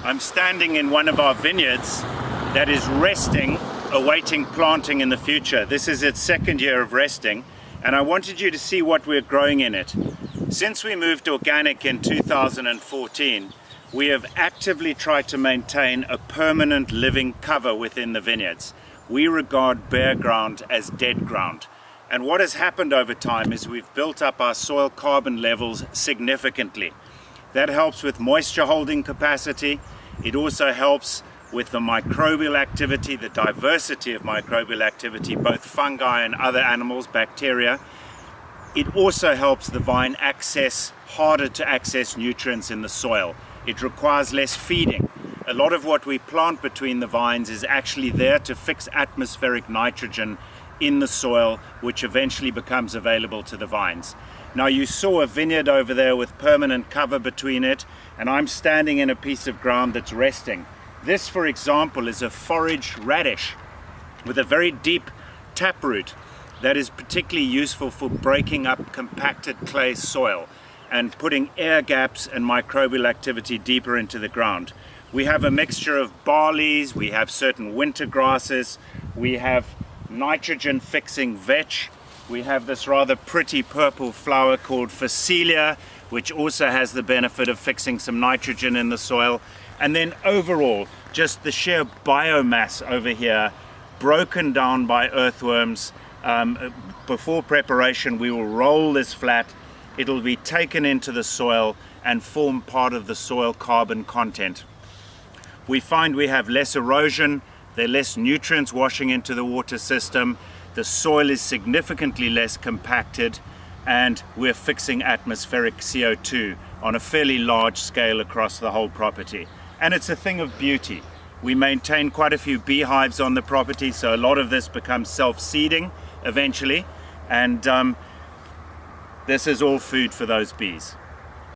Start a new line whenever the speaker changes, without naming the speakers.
I'm standing in one of our vineyards that is resting, awaiting planting in the future. This is its second year of resting, and I wanted you to see what we're growing in it. Since we moved organic in 2014, we have actively tried to maintain a permanent living cover within the vineyards. We regard bare ground as dead ground. And what has happened over time is we've built up our soil carbon levels significantly. That helps with moisture holding capacity. It also helps with the microbial activity, the diversity of microbial activity, both fungi and other animals, bacteria. It also helps the vine access harder to access nutrients in the soil. It requires less feeding. A lot of what we plant between the vines is actually there to fix atmospheric nitrogen in the soil, which eventually becomes available to the vines. Now, you saw a vineyard over there with permanent cover between it, and I'm standing in a piece of ground that's resting. This, for example, is a forage radish with a very deep taproot that is particularly useful for breaking up compacted clay soil and putting air gaps and microbial activity deeper into the ground. We have a mixture of barleys, we have certain winter grasses, we have nitrogen fixing vetch. We have this rather pretty purple flower called Phacelia, which also has the benefit of fixing some nitrogen in the soil. And then overall, just the sheer biomass over here, broken down by earthworms. Before preparation, we will roll this flat. It'll be taken into the soil and form part of the soil carbon content. We find we have less erosion, there are less nutrients washing into the water system, the soil is significantly less compacted, and we're fixing atmospheric CO2 on a fairly large scale across the whole property. And it's a thing of beauty. We maintain quite a few beehives on the property, so a lot of this becomes self-seeding eventually, and this is all food for those bees.